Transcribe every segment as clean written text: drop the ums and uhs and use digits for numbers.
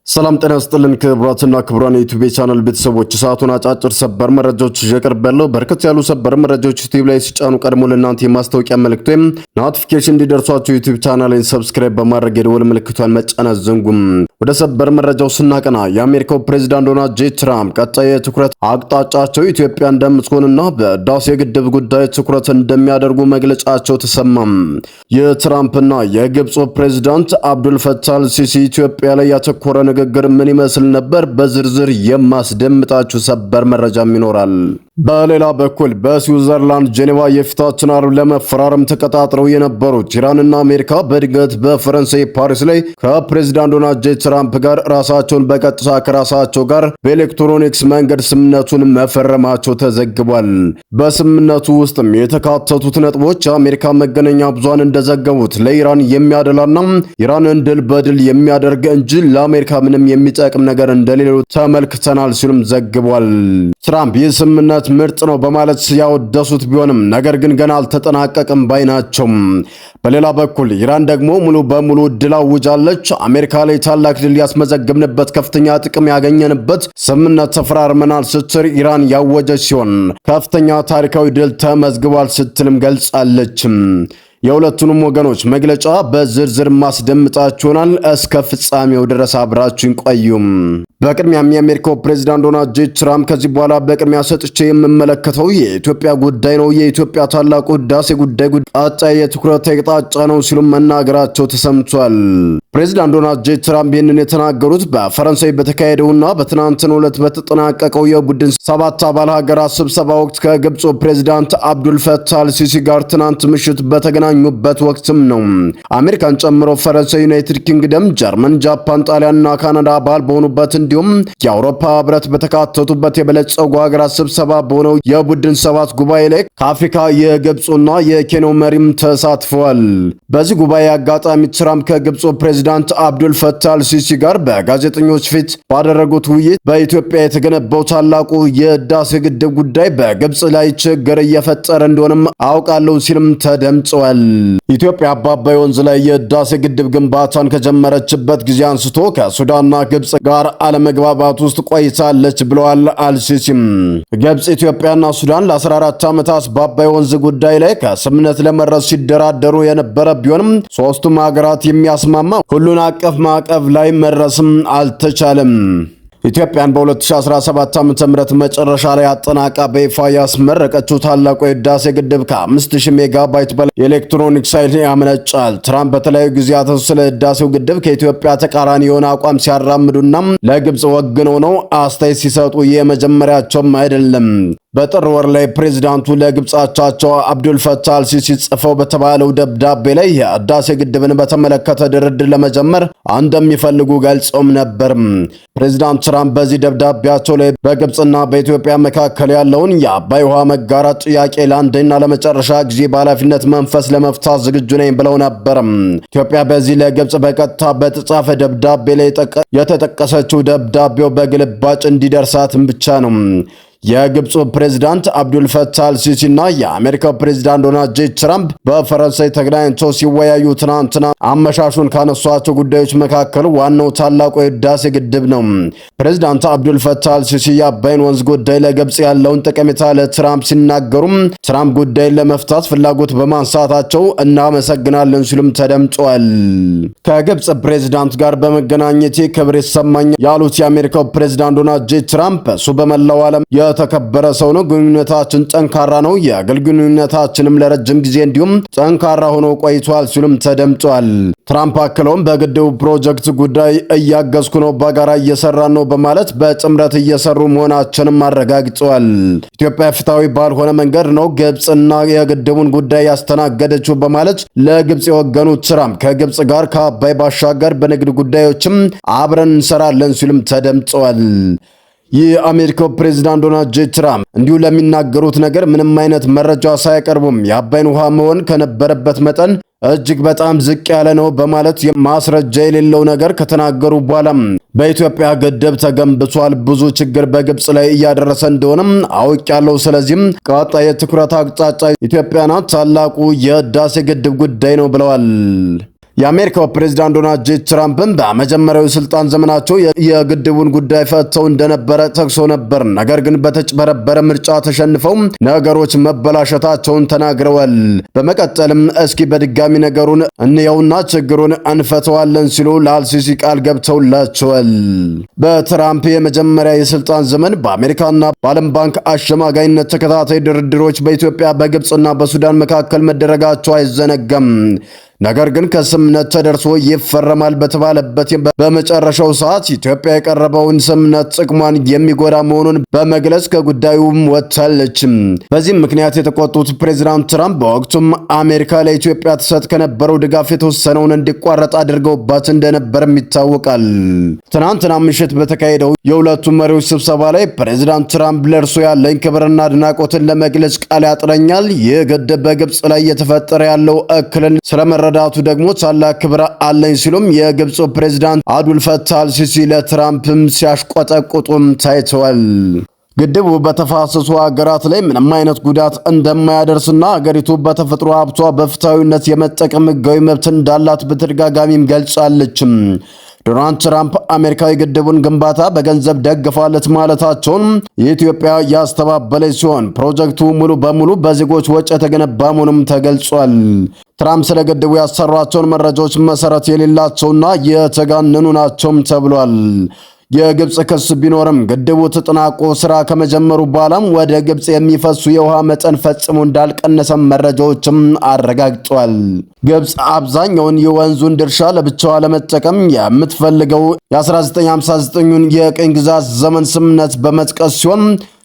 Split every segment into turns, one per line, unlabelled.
ሰላም ጤና ይስጥልን ክቡራትና ክቡራን የዩቲዩብ ቻናል ቤተሰቦች ሰዓቱን አጫጭር ሰበር መረጃዎች ይቀርባሉ። በርከት ያሉ ሰበር መረጃዎች ዩቲዩብ ላይ ሲጫኑ ቀድሞ ለእናንተ የማስታወቂያ መልእክት ወይም ኖቲፊኬሽን እንዲደርሷችሁ ዩቲዩብ ቻናልን ሰብስክራይብ በማድረግ የደወል ምልክቷን መጫን አትዘንጉም። ወደ ሰበር መረጃው ስናቀና የአሜሪካው ፕሬዝዳንት ዶናልድ ጄ ትራምፕ ቀጣይ የትኩረት አቅጣጫቸው ኢትዮጵያ እንደምትሆንና በህዳሴ ግድብ ጉዳይ ትኩረት እንደሚያደርጉ መግለጫቸው ተሰማም። የትራምፕና የግብፁ ፕሬዝዳንት አብዱል ፈታህ አልሲሲ ኢትዮጵያ ላይ ያተኮረ ንግግር ምን ይመስል ነበር? በዝርዝር የማስደምጣችሁ ሰበር መረጃም ይኖራል። በሌላ በኩል በስዊዘርላንድ ጄኔቫ የፊታችን ዓርብ ለመፈራረም ተቀጣጥረው የነበሩት ኢራንና አሜሪካ በድንገት በፈረንሳይ ፓሪስ ላይ ከፕሬዝዳንት ዶናልድ ጄ ትራምፕ ጋር ራሳቸውን በቀጥታ ከራሳቸው ጋር በኤሌክትሮኒክስ መንገድ ስምምነቱን መፈረማቸው ተዘግቧል። በስምምነቱ ውስጥም የተካተቱት ነጥቦች የአሜሪካ መገናኛ ብዙሃን እንደዘገቡት ለኢራን የሚያደላና ኢራንን ድል በድል የሚያደርግ እንጂ ለአሜሪካ ምንም የሚጠቅም ነገር እንደሌለው ተመልክተናል ሲሉም ዘግቧል። ትራምፕ ይህ ስምምነት ምርጥ ነው በማለት ያወደሱት ቢሆንም ነገር ግን ገና አልተጠናቀቀም ባይ ናቸው። በሌላ በኩል ኢራን ደግሞ ሙሉ በሙሉ ድል አውጃለች። አሜሪካ ላይ ታላቅ ድል ያስመዘግብንበት ከፍተኛ ጥቅም ያገኘንበት ስምምነት ተፈራርመናል ስትል ኢራን ያወጀች ሲሆን ከፍተኛ ታሪካዊ ድል ተመዝግቧል ስትልም ገልጻለች። የሁለቱንም ወገኖች መግለጫ በዝርዝር ማስደምጣችሁናል። እስከ ፍጻሜው ድረስ አብራችሁን ቆዩም። በቅድሚያም የአሜሪካው ፕሬዝዳንት ዶናልድ ጄ ትራምፕ ከዚህ በኋላ በቅድሚያ ሰጥቼ የምመለከተው የኢትዮጵያ ጉዳይ ነው፣ የኢትዮጵያ ታላቁ ህዳሴ ጉዳይ ቀጣይ የትኩረት አቅጣጫ ነው ሲሉ መናገራቸው ተሰምቷል። ፕሬዝዳንት ዶናልድ ጄ ትራምፕ ይህንን የተናገሩት በፈረንሳይ በተካሄደውና በትናንትናው ዕለት በተጠናቀቀው የቡድን 7 አባል ሀገራት ስብሰባ ወቅት ከግብፁ ፕሬዝዳንት አብዱል ፈታህ አልሲሲ ጋር ትናንት ምሽት በተገናኙበት ወቅትም ነው። አሜሪካን ጨምሮ ፈረንሳይ፣ ዩናይትድ ኪንግደም፣ ጀርመን፣ ጃፓን፣ ጣሊያንና ካናዳ አባል በሆኑበት እንዲሁም የአውሮፓ ህብረት በተካተቱበት የበለጸጉ ሀገራት ስብሰባ በሆነው የቡድን 7 ጉባኤ ላይ ከአፍሪካ የግብፁና የኬንያው መሪም ተሳትፈዋል። በዚህ ጉባኤ አጋጣሚ ትራምፕ ከግብፁ ፕሬዝዳንት አብዱል ፈታህ አልሲሲ ጋር በጋዜጠኞች ፊት ባደረጉት ውይይት በኢትዮጵያ የተገነባው ታላቁ የህዳሴ ግድብ ጉዳይ በግብፅ ላይ ችግር እየፈጠረ እንደሆነም አውቃለሁ ሲልም ተደምጸዋል። ኢትዮጵያ በአባይ ወንዝ ላይ የህዳሴ ግድብ ግንባታን ከጀመረችበት ጊዜ አንስቶ ከሱዳንና ግብፅ ጋር አለመግባባት ውስጥ ቆይታለች ብለዋል አልሲሲም። ግብፅ፣ ኢትዮጵያና ሱዳን ለ14 ዓመታት በአባይ ወንዝ ጉዳይ ላይ ከስምምነት ለመድረስ ሲደራደሩ የነበረ ቢሆንም ሶስቱም ሀገራት የሚያስማማ ሁሉን አቀፍ ማዕቀፍ ላይ መድረስም አልተቻለም። ኢትዮጵያን በ2017 ዓ.ም መጨረሻ ላይ አጠናቃ በይፋ ያስመረቀችው ታላቁ የህዳሴ ግድብ ከ5000 ሜጋባይት በላይ የኤሌክትሮኒክስ ኃይል ያመነጫል። ትራምፕ በተለያዩ ጊዜያት ስለ ህዳሴው ግድብ ከኢትዮጵያ ተቃራኒ የሆነ አቋም ሲያራምዱና ለግብፅ ወግነው ነው አስተያየት ሲሰጡ የመጀመሪያቸውም አይደለም። በጥር ወር ላይ ፕሬዝዳንቱ ለግብጻቻቸው አብዱል ፈታህ አልሲሲ ጽፈው በተባለው ደብዳቤ ላይ የህዳሴ ግድብን በተመለከተ ድርድር ለመጀመር እንደሚፈልጉ ገልጸውም ነበር። ፕሬዝዳንት ትራምፕ በዚህ ደብዳቤያቸው ላይ በግብጽና በኢትዮጵያ መካከል ያለውን የአባይ ውሃ መጋራት ጥያቄ ለአንዴና ለመጨረሻ ጊዜ በኃላፊነት መንፈስ ለመፍታት ዝግጁ ነኝ ብለው ነበር። ኢትዮጵያ በዚህ ለግብጽ በቀጥታ በተጻፈ ደብዳቤ ላይ የተጠቀሰችው ደብዳቤው በግልባጭ እንዲደርሳትም ብቻ ነው። የግብፁ ፕሬዝዳንት አብዱል ፈታህ አልሲሲና የአሜሪካው ፕሬዝዳንት ዶናልድ ጄ ትራምፕ በፈረንሳይ ተገናኝተው ሲወያዩ ትናንትና አመሻሹን ካነሷቸው ጉዳዮች መካከል ዋናው ታላቁ የህዳሴ ግድብ ነው። ፕሬዝዳንት አብዱል ፈታህ አልሲሲ የአባይን ወንዝ ጉዳይ ለግብፅ ያለውን ጠቀሜታ ለትራምፕ ሲናገሩም ትራምፕ ጉዳይን ለመፍታት ፍላጎት በማንሳታቸው እናመሰግናለን ሲሉም ተደምጠዋል። ከግብፅ ፕሬዝዳንት ጋር በመገናኘቴ ክብር ይሰማኛል ያሉት የአሜሪካው ፕሬዝዳንት ዶናልድ ጄ ትራምፕ እሱ በመላው ዓለም የተከበረ ሰው ነው። ግንኙነታችን ጠንካራ ነው። የግል ግንኙነታችንም ለረጅም ጊዜ እንዲሁም ጠንካራ ሆኖ ቆይቷል ሲሉም ተደምጧል። ትራምፕ አክለውም በግድቡ ፕሮጀክት ጉዳይ እያገዝኩ ነው፣ በጋራ እየሰራን ነው በማለት በጥምረት እየሰሩ መሆናቸውንም አረጋግጠዋል። ኢትዮጵያ ፍትሃዊ ባልሆነ መንገድ ነው ግብፅና የግድቡን ጉዳይ ያስተናገደችው በማለት ለግብፅ የወገኑት ትራምፕ ከግብፅ ጋር ከአባይ ባሻገር በንግድ ጉዳዮችም አብረን እንሰራለን ሲሉም ተደምጠዋል። የአሜሪካው ፕሬዝዳንት ዶናልድ ጄ ትራምፕ እንዲሁ ለሚናገሩት ነገር ምንም አይነት መረጃ ሳያቀርቡም የአባይን ውሃ መሆን ከነበረበት መጠን እጅግ በጣም ዝቅ ያለ ነው በማለት ማስረጃ የሌለው ነገር ከተናገሩ በኋላም በኢትዮጵያ ግድብ ተገንብቷል፣ ብዙ ችግር በግብጽ ላይ እያደረሰ እንደሆነም አውቃለሁ፣ ስለዚህም ቀጣይ የትኩረት አቅጣጫ ኢትዮጵያ ናት፣ ታላቁ የህዳሴ ግድብ ጉዳይ ነው ብለዋል። የአሜሪካው ፕሬዝዳንት ዶናልድ ጄ ትራምፕም በመጀመሪያው የስልጣን ዘመናቸው የግድቡን ጉዳይ ፈተው እንደነበረ ጠቅሶ ነበር። ነገር ግን በተጭበረበረ ምርጫ ተሸንፈው ነገሮች መበላሸታቸውን ተናግረዋል። በመቀጠልም እስኪ በድጋሚ ነገሩን እንየውና ችግሩን እንፈተዋለን ሲሉ ለአልሲሲ ቃል ገብተውላቸዋል። በትራምፕ የመጀመሪያ የስልጣን ዘመን በአሜሪካና በዓለም ባንክ አሸማጋይነት ተከታታይ ድርድሮች በኢትዮጵያ በግብፅና በሱዳን መካከል መደረጋቸው አይዘነጋም። ነገር ግን ከስምነት ተደርሶ ይፈረማል በተባለበት በመጨረሻው ሰዓት ኢትዮጵያ የቀረበውን ስምነት ጥቅሟን የሚጎዳ መሆኑን በመግለጽ ከጉዳዩም ወጥታለች። በዚህም ምክንያት የተቆጡት ፕሬዝዳንት ትራምፕ በወቅቱም አሜሪካ ለኢትዮጵያ ትሰጥ ከነበረው ድጋፍ የተወሰነውን እንዲቋረጥ አድርገውባት እንደነበርም ይታወቃል። ትናንትና ምሽት በተካሄደው የሁለቱ መሪዎች ስብሰባ ላይ ፕሬዝዳንት ትራምፕ ለእርሱ ያለኝ ክብርና አድናቆትን ለመግለጽ ቃል ያጥረኛል፣ ይህ ግድብ በግብፅ ላይ እየተፈጠረ ያለው እክልን ስለመረዳቱ ደግሞ ታላቅ ክብር አለኝ ሲሉም የግብፁ ፕሬዝዳንት አብዱል ፈታህ አልሲሲ ለትራምፕም ሲያሽቆጠቁጡም ታይተዋል። ግድቡ በተፋሰሱ ሀገራት ላይ ምንም አይነት ጉዳት እንደማያደርስና ሀገሪቱ በተፈጥሮ ሀብቷ በፍትሃዊነት የመጠቀም ሕጋዊ መብት እንዳላት በተደጋጋሚም ገልጻለች። ዶናልድ ትራምፕ አሜሪካዊ ግድቡን ግንባታ በገንዘብ ደግፋለት ማለታቸውን የኢትዮጵያ ያስተባበለች ሲሆን ፕሮጀክቱ ሙሉ በሙሉ በዜጎች ወጪ የተገነባ መሆኑም ተገልጿል። ትራምፕ ስለ ግድቡ ያሰሯቸውን መረጃዎች መሰረት የሌላቸውና የተጋነኑ ናቸውም ተብሏል። የግብፅ ክስ ቢኖርም ግድቡ ተጠናቆ ስራ ከመጀመሩ በኋላም ወደ ግብፅ የሚፈሱ የውሃ መጠን ፈጽሞ እንዳልቀነሰም መረጃዎችም አረጋግጧል። ግብፅ አብዛኛውን የወንዙን ድርሻ ለብቻዋ ለመጠቀም የምትፈልገው የ1959ን የቅኝ ግዛት ዘመን ስምምነት በመጥቀስ ሲሆን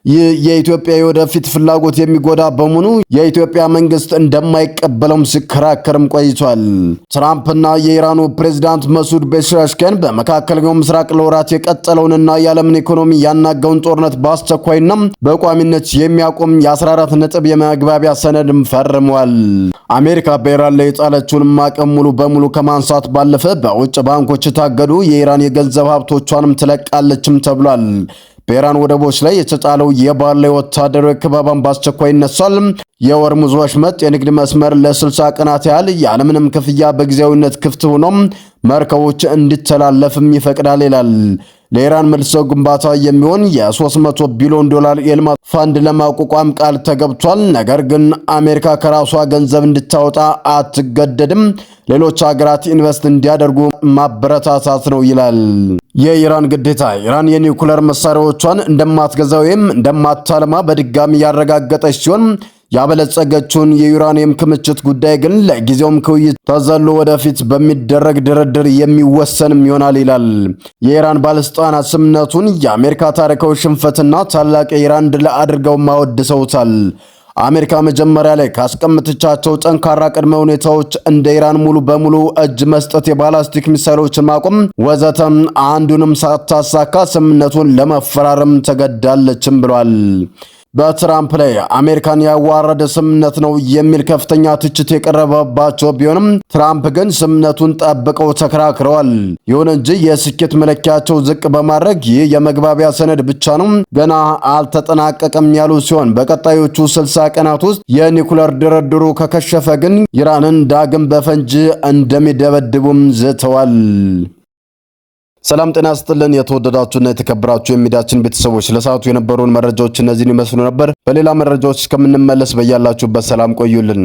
ይህ የኢትዮጵያ የወደፊት ፍላጎት የሚጎዳ በመሆኑ የኢትዮጵያ መንግስት እንደማይቀበለውም ሲከራከርም ቆይቷል። ትራምፕና የኢራኑ ፕሬዝዳንት መሱድ ፔዜሽኪያን በመካከለኛው ምስራቅ ለወራት የቀጠለውንና የዓለምን ኢኮኖሚ ያናጋውን ጦርነት በአስቸኳይና በቋሚነት የሚያቆም የ14 ነጥብ የመግባቢያ ሰነድም ፈርመዋል። አሜሪካ በኢራን ላይ የጣለችውን ማዕቀብ ሙሉ በሙሉ ከማንሳት ባለፈ በውጭ ባንኮች የታገዱ የኢራን የገንዘብ ሀብቶቿንም ትለቃለችም ተብሏል። በኢራን ወደቦች ላይ የተጣለው የባህር ላይ ወታደራዊ ክበባን በአስቸኳይ ይነሳል። የሆርሙዝ ወሽመጥ የንግድ መስመር ለ60 ቀናት ያህል ያለምንም ክፍያ በጊዜያዊነት ክፍት ሆኖ መርከቦች እንዲተላለፍም ይፈቅዳል ይላል። ለኢራን መልሶ ግንባታ የሚሆን የ$300 ቢሊዮን የልማት ፈንድ ለማቋቋም ቃል ተገብቷል። ነገር ግን አሜሪካ ከራሷ ገንዘብ እንድታወጣ አትገደድም፣ ሌሎች ሀገራት ኢንቨስት እንዲያደርጉ ማበረታታት ነው ይላል። የኢራን ግዴታ ኢራን የኒውክሌር መሳሪያዎቿን እንደማትገዛ ወይም እንደማታለማ በድጋሚ ያረጋገጠች ሲሆን ያበለጸገችውን የዩራኒየም ክምችት ጉዳይ ግን ለጊዜውም ከውይይት ተዘሎ ወደፊት በሚደረግ ድርድር የሚወሰንም ይሆናል ይላል። የኢራን ባለስልጣናት ስምምነቱን የአሜሪካ ታሪካዊ ሽንፈትና ታላቅ የኢራን ድል አድርገው ማወድሰውታል። አሜሪካ መጀመሪያ ላይ ካስቀመጠቻቸው ጠንካራ ቅድመ ሁኔታዎች እንደ ኢራን ሙሉ በሙሉ እጅ መስጠት፣ የባላስቲክ ሚሳይሎችን ማቆም ወዘተም አንዱንም ሳታሳካ ስምምነቱን ለመፈራረም ተገዳለችም ብሏል። በትራምፕ ላይ አሜሪካን ያዋረደ ስምምነት ነው የሚል ከፍተኛ ትችት የቀረበባቸው ቢሆንም ትራምፕ ግን ስምምነቱን ጠብቀው ተከራክረዋል። ይሁን እንጂ የስኬት መለኪያቸው ዝቅ በማድረግ ይህ የመግባቢያ ሰነድ ብቻ ነው፣ ገና አልተጠናቀቀም ያሉ ሲሆን በቀጣዮቹ 60 ቀናት ውስጥ የኒውክሌር ድርድሩ ከከሸፈ ግን ኢራንን ዳግም በፈንጂ እንደሚደበድቡም ዝተዋል። ሰላም ጤና ይስጥልን። የተወደዳችሁና የተከበራችሁ የሚዲያችን ቤተሰቦች ለሰዓቱ የነበሩን መረጃዎች እነዚህን ይመስሉ ነበር። በሌላ መረጃዎች እስከምንመለስ በያላችሁበት ሰላም ቆዩልን።